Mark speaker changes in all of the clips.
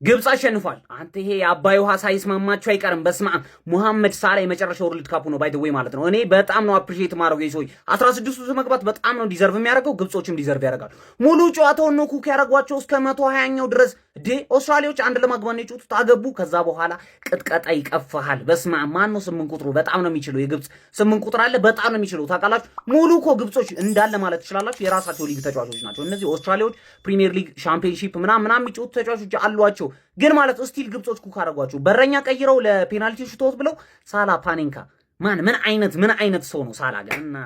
Speaker 1: ግብጽ አሸንፏል። አንተ ይሄ የአባይ ውሃ ሳይስማማቸው አይቀርም። በስመ አብ ሙሐመድ ሳላ የመጨረሻው ወርልድ ካፑ ነው ባይ ዘ ዌይ ማለት ነው። እኔ በጣም ነው አፕሪሺየት ማድረግ ይሶይ 16 ውስጥ መግባት በጣም ነው ዲዘርቭ የሚያደርገው። ግብጾችም ዲዘርቭ ያደርጋሉ። ሙሉ ጨዋታውን ነው ኩክ ያደርጓቸው እስከ 120ኛው ድረስ ኦስትራሊያዎች አንድ ለማግባት ነው የጨዋታው ታገቡ። ከዛ በኋላ ቅጥቀጣ ይቀፋሃል። በስመ አብ ማን ነው 8 ቁጥሩ? በጣም ነው የሚችለው። የግብጽ 8 ቁጥር አለ በጣም ነው የሚችለው። ታውቃላችሁ ሙሉ እኮ ግብጾች እንዳለ ማለት ትችላላችሁ የራሳቸው ሊግ ተጫዋቾች ናቸው። እነዚህ ኦስትራሊያዎች ፕሪሚየር ሊግ ሻምፒዮንሺፕ ምናምን የሚጫወቱ ተጫዋቾች አሏቸው። ግን ማለት ስቲል ግብጾች ኩክ አደረጓቸው። በረኛ ቀይረው ለፔናልቲ ሹቶት ብለው ሳላ ፓኔንካ ምን አይነት ሰው ነው ሳላ ጋር እና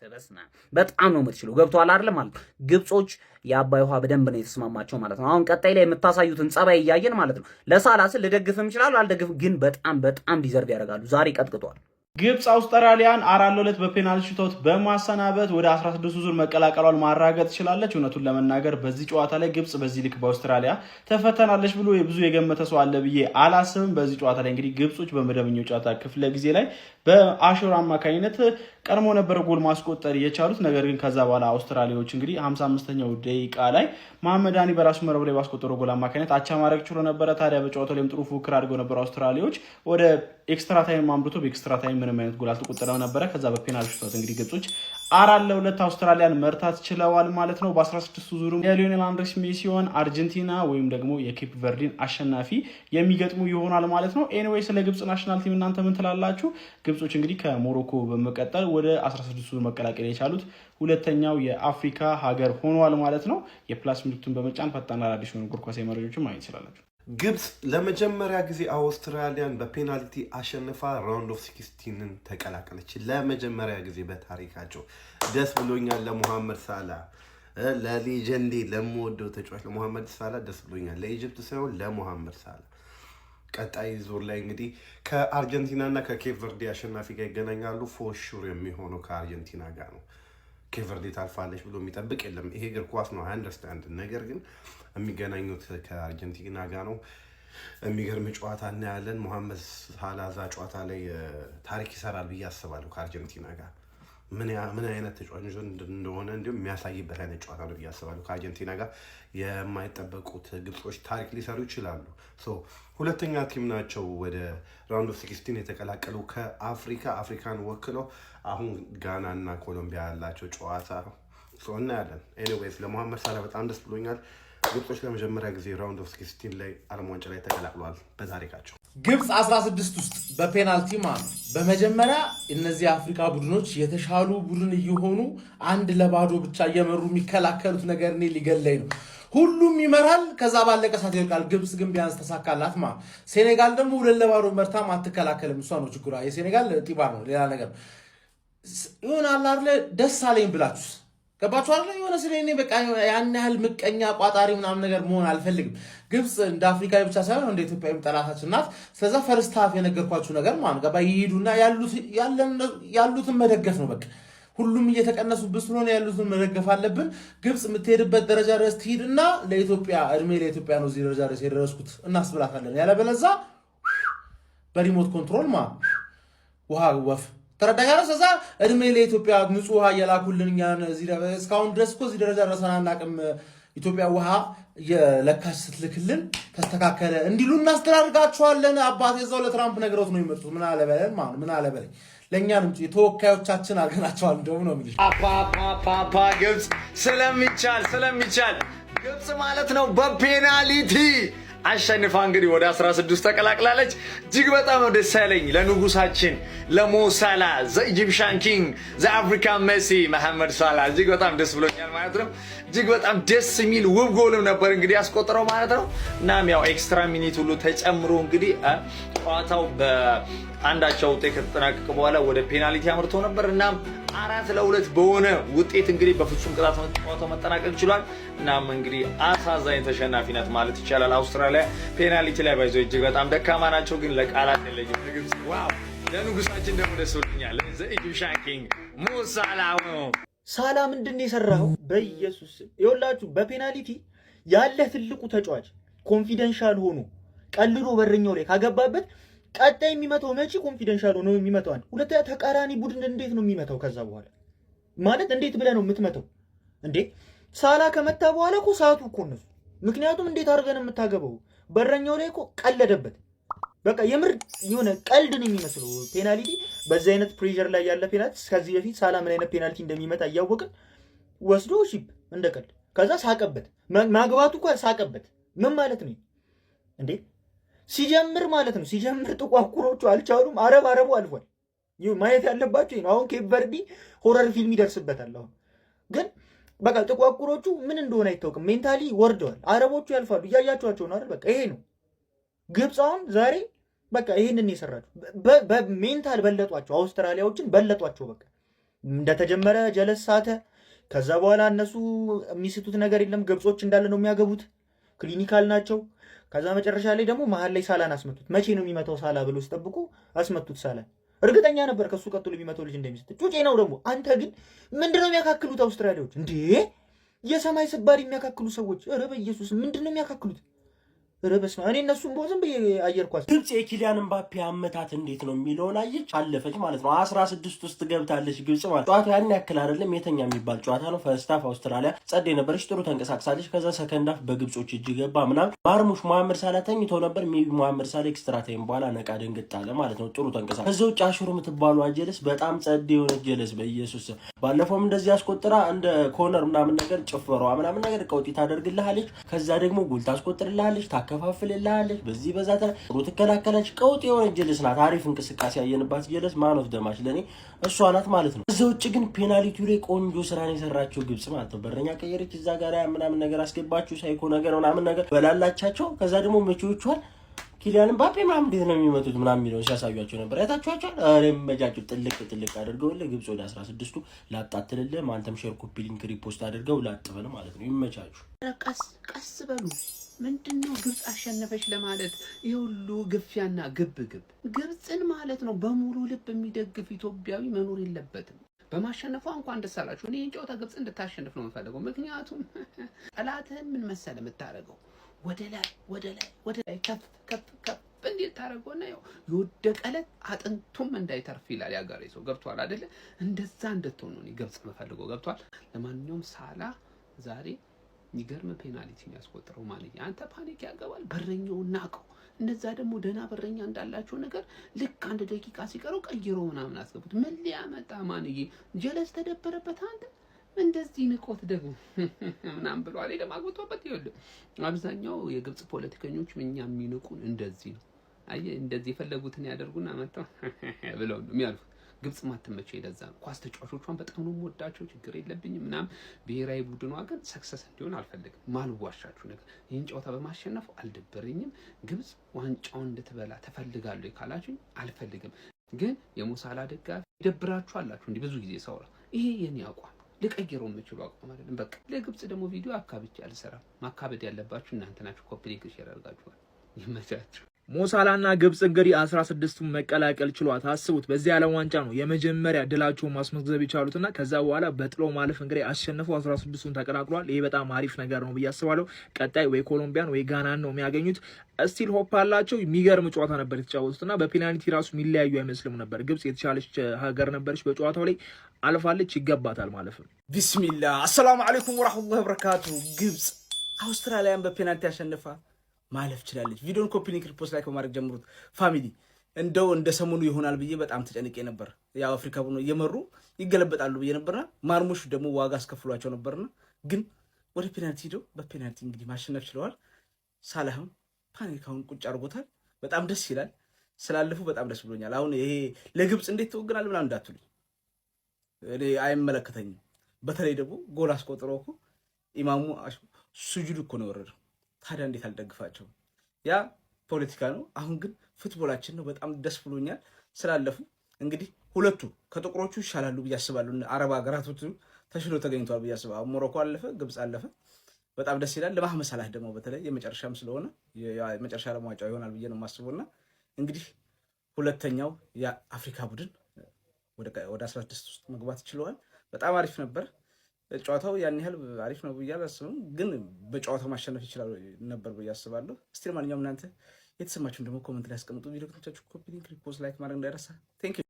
Speaker 1: ተበስና በጣም ነው የምትችለው። ገብቷል አይደል ማለት ግብጾች የአባይ ውሃ በደንብ ነው የተስማማቸው ማለት ነው። አሁን ቀጣይ ላይ የምታሳዩትን ጸባይ እያየን ማለት ነው። ለሳላ ስል ልደግፍም ይችላል አልደግፍም፣ ግን በጣም ዲዘርቭ ያደርጋሉ። ዛሬ ቀጥቅጧል።
Speaker 2: ግብጽ አውስትራሊያን 4-2 በፔናልቲ ሹት በማሰናበት ወደ 16 ዙር መቀላቀሏን ማረጋገጥ ትችላለች። እውነቱን ለመናገር በዚህ ጨዋታ ላይ ግብጽ በዚህ ልክ በአውስትራሊያ ተፈተናለች ብሎ ብዙ የገመተ ሰው አለ ብዬ አላስብም። በዚህ ጨዋታ ላይ እንግዲህ ግብጾች በመደበኛው ጨዋታ ክፍለ ጊዜ ላይ በአሹር አማካኝነት ቀድሞ ነበር ጎል ማስቆጠር የቻሉት። ነገር ግን ከዛ በኋላ አውስትራሊያዎች እንግዲህ 55ኛው ደቂቃ ላይ መሐመድ አኒ በራሱ መረብ ላይ ባስቆጠረው ጎል አማካኝነት አቻ ማድረግ ችሎ ነበረ። ታዲያ በጨዋታው ላይም ጥሩ ፉክክር አድርገው ነበር አውስትራሊያዎች። ወደ ኤክስትራ ታይም አምርቶ በኤክስትራ ታይም ምንም አይነት ጎል አልተቆጠረም ነበረ። ከዛ በፔናልቲ ሹት እንግዲህ ግብጾች 4-2 አውስትራሊያን መርታት ችለዋል ማለት ነው። በ16 ዙሩ የሊዮኔል አንድሬስ ሜሲዮን አርጀንቲና ወይም ደግሞ የኬፕ ቨርዲን አሸናፊ የሚገጥሙ ይሆናል ማለት ነው። ኤኒዌይ ስለ ግብጽ ናሽናል ቲም እናንተ ምን ትላላችሁ? ግብጾች እንግዲህ ከሞሮኮ በመቀጠል ወደ 16 ዙር መቀላቀል የቻሉት ሁለተኛው የአፍሪካ ሀገር ሆኗል ማለት ነው። የፕላስ ምልክቱን በመጫን ፈጣን አዳዲስ የሆኑ እግር ኳስ መረጃዎችን ማግኘት ትችላላችሁ።
Speaker 3: ግብጽ ለመጀመሪያ ጊዜ አውስትራሊያን በፔናልቲ አሸንፋ ራውንድ ኦፍ 16ን ተቀላቀለች። ለመጀመሪያ ጊዜ በታሪካቸው ደስ ብሎኛል። ለሙሐመድ ሳላ ለሌጀንዴ ለምወደው ተጫዋች ለሙሐመድ ሳላ ደስ ብሎኛል። ለኢጅፕት ሳይሆን ለሙሐመድ ሳላ። ቀጣይ ዙር ላይ እንግዲህ ከአርጀንቲና እና ከኬፕ ቨርዴ አሸናፊ ጋር ይገናኛሉ። ፎር የሚሆነው ከአርጀንቲና ጋር ነው። ኬፕ ቨርዴ ታልፋለች ብሎ የሚጠብቅ የለም። ይሄ እግር ኳስ ነው፣ አንደርስታንድ። ነገር ግን የሚገናኙት ከአርጀንቲና ጋር ነው። የሚገርም ጨዋታ እናያለን። ሙሐመድ ሳላ እዛ ጨዋታ ላይ ታሪክ ይሰራል ብዬ አስባለሁ። ከአርጀንቲና ጋር ምን አይነት ተጫዋች እንደሆነ እንዲሁም የሚያሳይበት አይነት ጨዋታ ነው ብዬ አስባለሁ። ከአርጀንቲና ጋር የማይጠበቁት ግብጾች ታሪክ ሊሰሩ ይችላሉ። ሁለተኛ ቲም ናቸው ወደ ራውንድ ኦፍ 16 የተቀላቀሉ አፍሪካን ወክለው አሁን ጋና እና ኮሎምቢያ ያላቸው ጨዋታ እናያለን። ኤኒዌይስ ለሙሐመድ ሳላ በጣም ደስ ብሎኛል። ግብጾች ለመጀመሪያ ጊዜ ራውንድ ኦፍ 16 ላይ ዓለም ዋንጫ ላይ ተቀላቅለዋል በታሪካቸው።
Speaker 4: ግብጽ 16 ውስጥ በፔናልቲ ማለት በመጀመሪያ እነዚህ አፍሪካ ቡድኖች የተሻሉ ቡድን እየሆኑ 1-0 ብቻ እየመሩ የሚከላከሉት ነገር እኔ ሊገለኝ ነው። ሁሉም ይመራል፣ ከዛ ባለቀ ሰዓት ይወድቃል። ግብጽ ግን ቢያንስ ተሳካላት ማለት። ሴኔጋል ደግሞ 2-0 መርታም አትከላከልም። እሷ ነው ችግሯ። የሴኔጋል ጢባ ነው፣ ሌላ ነገር ይሆናል አይደል? ደስ አለኝ ብላችሁስ ገባችሁ አይደል? የሆነ ስለኔ በቃ ያን ያህል ምቀኛ ቋጣሪ ምናምን ነገር መሆን አልፈልግም። ግብጽ እንደ አፍሪካዊ ብቻ ሳይሆን እንደ ኢትዮጵያዊም ጠላታችን ናት። ስለዛ ፈርስት ሃፍ የነገርኳችሁ ነገር ማለት ገባ ይሄዱና ያሉትን መደገፍ ነው በቃ። ሁሉም እየተቀነሱብን ስለሆነ ያሉትን መደገፍ አለብን። ግብጽ የምትሄድበት ደረጃ ድረስ ትሄድና ለኢትዮጵያ ለኢትዮጵያ ነው እዚህ ደረጃ ድረስ የደረስኩት እናስብላታለን። ያለበለዛ በሪሞት ኮንትሮል ውሃ ወፍ ተረዳኛለ። ስለዛ እድሜ ለኢትዮጵያ ንጹህ ውሃ እየላኩልን እኛን እስካሁን ድረስ እኮ እዚህ ደረጃ ደረሰን አናውቅም። ኢትዮጵያ ውሃ የለካች ስትልክልን ተስተካከለ እንዲሉ እናስተዳድጋቸዋለን። አባቴ እዛው ለትራምፕ ነግረውት ነው የሚመጡት። ምን አለበለኝ ለእኛ ልምጭ የተወካዮቻችን አድርገናቸዋል። እንደውም ነው የሚልሽ
Speaker 5: ፓፓ ግብጽ ስለሚቻል ግብጽ ማለት ነው በፔናልቲ አሸንፋ እንግዲህ ወደ 16 ተቀላቅላለች። እጅግ በጣም ነው ደስ ያለኝ ለንጉሳችን ለሞ ሳላ ዘ ኢጂፕሽያን ኪንግ ዘ አፍሪካን ሜሲ መሐመድ ሳላ እጅግ በጣም ደስ ብሎኛል ማለት ነው። እጅግ በጣም ደስ የሚል ውብ ጎልም ነበር እንግዲህ ያስቆጠረው ማለት ነው። እናም ያው ኤክስትራ ሚኒት ሁሉ ተጨምሮ እንግዲህ ጨዋታው በአንዳቸው ውጤት ከተጠናቀቀ በኋላ ወደ ፔናልቲ አምርቶ ነበር። እናም 4-2 በሆነ ውጤት እንግዲህ በፍጹም ቅጣት ጨዋታው መጠናቀቅ ችሏል። እናም እንግዲህ አሳዛኝ ተሸናፊነት ማለት ይቻላል። አውስትራሊያ ፔናልቲ ላይ ባይዘው እጅግ በጣም ደካማ ናቸው፣ ግን ለቃላት የለኝም። ግብጽ ዋው! ለንጉሳችን ደግሞ ደስ ብሎኛል። ዘ ኢጂፕሽያን ኪንግ ሞ ሳላ
Speaker 6: ሳላ ምንድን የሰራው? በኢየሱስ ይኸውላችሁ በፔናልቲ ያለ ትልቁ ተጫዋች ኮንፊደንሻል ሆኖ ቀልሎ በረኛው ላይ ካገባበት ቀጣይ የሚመታው መቼ ኮንፊደንሻል ሆኖ የሚመታው ሁለተኛ ተቃራኒ ቡድን እንዴት ነው የሚመታው? ከዛ በኋላ ማለት እንዴት ብለህ ነው የምትመታው እንዴ? ሳላ ከመታ በኋላ እኮ ሰዓቱ እኮ ነው። ምክንያቱም እንዴት አድርገን የምታገባው በረኛው ላይ እኮ ቀለደበት። በቃ የምር የሆነ ቀልድ ነው የሚመስለው ፔናልቲ። በዚህ አይነት ፕሬሸር ላይ ያለ ፔናልቲ ከዚህ በፊት ሳላ ምን አይነት ፔናልቲ እንደሚመጣ እያወቅን ወስዶ ሺፕ እንደ ቀልድ ከዛ ሳቀበት። ማግባቱ እኮ ሳቀበት። ምን ማለት ነው እንዴ? ሲጀምር ማለት ነው ሲጀምር ጥቋቁሮቹ አልቻሉም። አረቡ አልፏል። ማየት ያለባችሁ ነው። አሁን ኬፕ ቨርዲ ሆረር ፊልም ይደርስበታል። አሁን ግን በቃ ጥቋቁሮቹ ምን እንደሆነ አይታወቅም። ሜንታሊ ወርደዋል። አረቦቹ ያልፋሉ። እያያችኋቸው ነው አይደል? በቃ ይሄ ነው ግብፅ አሁን ዛሬ በቃ ይሄንን የሰራችሁ በሜንታል በለጧቸው። አውስትራሊያዎችን በለጧቸው። በቃ እንደተጀመረ ጀለስ ሳተ። ከዛ በኋላ እነሱ የሚስቱት ነገር የለም። ግብጾች እንዳለ ነው የሚያገቡት። ክሊኒካል ናቸው። ከዛ መጨረሻ ላይ ደግሞ መሀል ላይ ሳላን አስመቱት። መቼ ነው የሚመታው ሳላ ብሎ ሲጠብቁ አስመቱት ሳላን። እርግጠኛ ነበር ከሱ ቀጥሎ የሚመጣው ልጅ እንደሚሰጥ። ጩጬ ነው ደግሞ። አንተ ግን ምንድነው የሚያካክሉት አውስትራሊያዎች እንዴ? የሰማይ ስባሪ የሚያካክሉ ሰዎች። ኧረ በኢየሱስ ምንድነው የሚያካክሉት? ኧረ በስመ አብ። እኔ እነሱም ቦዝም በአየር ኳስ
Speaker 7: ግብጽ የኪሊያን ምባፔ አመታት እንዴት ነው የሚለውን አየች፣ አለፈች ማለት ነው። 16 ውስጥ ገብታለች ግብጽ ማለት። ጨዋታው ያን ያክል አይደለም፣ የተኛ የሚባል ጨዋታ ነው። ፈርስት ሃፍ አውስትራሊያ ጸዴ ነበረች፣ ጥሩ ተንቀሳቅሳለች። ከዛ ሰከንድ ሃፍ በግብጾች እጅ ገባ ምናምን። ማርሙሽ መሐመድ ሳላ ተኝቶ ነበር። ሜቢ መሐመድ ሳላ ኤክስትራ ታይም በኋላ ነቃ ደንግጥ አለ ማለት ነው። ጥሩ ተንቀሳቀሰ። ከዛ ውጭ አሹር የምትባሉ ጀለስ በጣም ጸዴ የሆነ ጀለስ በኢየሱስ። ባለፈውም እንደዚህ አስቆጥራ እንደ ኮርነር ምናምን ነገር ጭፈሯ ምናምን ነገር ቀውጢ ታደርግልሃለች። ከዛ ደግሞ ጎል ታስቆጥርልሃለች፣ ታከፋፍልልሃለች። በዚህ በዛ ጥሩ ትከላከለች። ቀውጢ የሆነ ጀለስ ናት። አሪፍ እንቅስቃሴ ያየንባት ጀለስ ማን ኦፍ ደማች ለኔ እሷ ናት ማለት ነው። ከዛ ውጭ ግን ፔናልቲው ላይ ቆንጆ ስራን የሰራችው ግብጽ ማለት ነው። በረኛ ቀየረች፣ እዛ ጋር ምናምን ነገር አስገባችሁ፣ ሳይኮ ነገር ምናምን ነገር በላላቻቸው። ከዛ ደግሞ መቼዎቿል ኪሊያን ምባፔ ምናምን እንዴት ነው የሚመቱት ምናምን የሚለውን ሲያሳዩአቸው ነበር። አይታችኋቸዋል። አሬም መጃጁ ጥልቅ አድርገውልህ ግብጽ ወደ 16ቱ ላጣትልልህ። አንተም ሼር ኮፒ ሊንክ ሪፖስት አድርገው ላጥበል ማለት ነው። ይመቻችሁ።
Speaker 8: ቀስ በሉ። ምንድነው ግብጽ አሸነፈች ለማለት የሁሉ ግፊያና ግብግብ? ግብጽን ማለት ነው በሙሉ ልብ የሚደግፍ ኢትዮጵያዊ መኖር የለበትም። በማሸነፏ እንኳን ደስ አላችሁ። እኔ ጨዋታ ግብጽ እንድታሸንፍ ነው የምፈልገው። ምክንያቱም ጠላትህን ምን መሰለ የምታደርገው ወደ ላይ ከፍ እንዴት ታደርገውና ያው የወደቀለት አጥንቱም እንዳይተርፍ ይላል ያጋሬ ሰው። ገብቷል አይደለ? እንደዛ እንድትሆን ነው ግብጽ የምፈልገው። ገብቷል። ለማንኛውም ሳላ ዛሬ ይገርም ፔናልቲ የሚያስቆጥረው ማንዬ። አንተ ፓኒክ ያገባል በረኛው ናቀው። እነዛ ደግሞ ደህና በረኛ እንዳላቸው ነገር ልክ 1 ደቂቃ ሲቀረው ቀይሮ ምናምን አስገቡት። ምን ሊያመጣ ማንዬ? ጀለስ ተደበረበት አንተ እንደዚህ ንቆት ደግሞ ምናምን ብሎ አለ ለማግባቷበት። ይኸውልህ አብዛኛው የግብጽ ፖለቲከኞች እኛ የሚንቁን እንደዚህ ነው። አየህ እንደዚህ የፈለጉትን ያደርጉና መጣው ብለው ነው የሚያልፉት። ግብጽ ማትመቸው ይለዛ ነው። ኳስ ተጫዋቾቿን በጣም ነው የምወዳቸው፣ ችግር የለብኝም ምናምን። ብሔራዊ ቡድኗ ግን ሰክሰስ እንዲሆን አልፈልግም። ማልዋሻችሁ ነገር ይህን ጨዋታ በማሸነፉ አልደበረኝም። ግብጽ ዋንጫውን እንድትበላ ተፈልጋለሁ ካላችሁኝ አልፈልግም። ግን የሙሳላ ደጋፊ ይደብራችሁ አላችሁ እንዲህ ብዙ ጊዜ ሰውራ። ይሄ የኔ አቋም ልቀይረው የምችሉ አቋም አይደለም። በቃ ለግብጽ ደግሞ ቪዲዮ አካብቼ አልሰራም። ማካበድ ያለባችሁ እናንተ ናችሁ። ኮፒ ሊንክ ሼር አድርጋችኋል። ይመቻችሁ።
Speaker 9: ሞሳላና ግብጽ እንግዲህ 16ቱን መቀላቀል ችሏት። አስቡት፣ በዚህ ዓለም ዋንጫ ነው የመጀመሪያ ድላቸውን ማስመዝገብ የቻሉትና ከዛ በኋላ በጥሎ ማለፍ እንግዲህ አሸንፈው 16ቱን ተቀላቅሏል። ይሄ በጣም አሪፍ ነገር ነው ብዬ አስባለሁ። ቀጣይ ወይ ኮሎምቢያን ወይ ጋናን ነው የሚያገኙት። ስቲል ሆፕ አላቸው። የሚገርም ጨዋታ ነበር የተጫወቱትና በፔናልቲ ራሱ የሚለያዩ አይመስልም ነበር። ግብጽ የተሻለች ሀገር ነበረች። በጨዋታው ላይ አልፋለች፣ ይገባታል ማለት ነው።
Speaker 10: ቢስሚላህ አሰላሙ አለይኩም ወራህመቱላሂ ወበረካቱ። ግብጽ አውስትራሊያን በፔናልቲ አሸንፋ ማለፍ ችላለች። ቪዲዮን ኮፒ ሊንክ ሪፖስት ላይ በማድረግ ጀምሩት ፋሚሊ። እንደው እንደ ሰሞኑ ይሆናል ብዬ በጣም ተጨንቄ ነበር። ያው አፍሪካ ቡድኖች እየመሩ ይገለበጣሉ ብዬ ነበርና ማርሙሽ ደግሞ ዋጋ አስከፍሏቸው ነበርና ግን ወደ ፔናልቲ ሄደው በፔናልቲ እንግዲህ ማሸነፍ ችለዋል። ሳላህም ፓኒካውን ቁጭ አድርጎታል። በጣም ደስ ይላል። ስላለፉ በጣም ደስ ብሎኛል። አሁን ይሄ ለግብጽ እንዴት ተወግናል ምናምን እንዳትሉኝ፣ እኔ አይመለከተኝም። በተለይ ደግሞ ጎል አስቆጥረው እኮ ኢማሙ ሱጁድ እኮ ነው የወረደው። ታዲያ እንዴት አልደግፋቸው? ያ ፖለቲካ ነው። አሁን ግን ፉትቦላችን ነው። በጣም ደስ ብሎኛል ስላለፉ። እንግዲህ ሁለቱ ከጥቁሮቹ ይሻላሉ ብዬ አስባለሁ። አረብ ሀገራቶቹ ተሽሎ ተገኝቷል ብዬ አስባለሁ። ሞሮኮ አለፈ፣ ግብጽ አለፈ። በጣም ደስ ይላል። ለማህመድ ሰላህ ደግሞ በተለይ የመጨረሻም ስለሆነ የመጨረሻ ለማዋጫው ይሆናል ብዬ ነው የማስበውና እንግዲህ ሁለተኛው የአፍሪካ ቡድን ወደ 16 ውስጥ መግባት ችለዋል። በጣም አሪፍ ነበር። ጨዋታው ያን ያህል አሪፍ ነው ብዬ አላስብም፣ ግን በጨዋታው ማሸነፍ ይችላል ነበር ብዬ አስባለሁ። እስቲ ለማንኛውም እናንተ የተሰማችሁን ደግሞ ኮሜንት ላይ አስቀምጡ። ቪዲዮ ከተመቻችሁ ኮፒ ሊንክ ሪፖስት ላይክ ማድረግ እንዳይረሳ። ቴንክ ዩ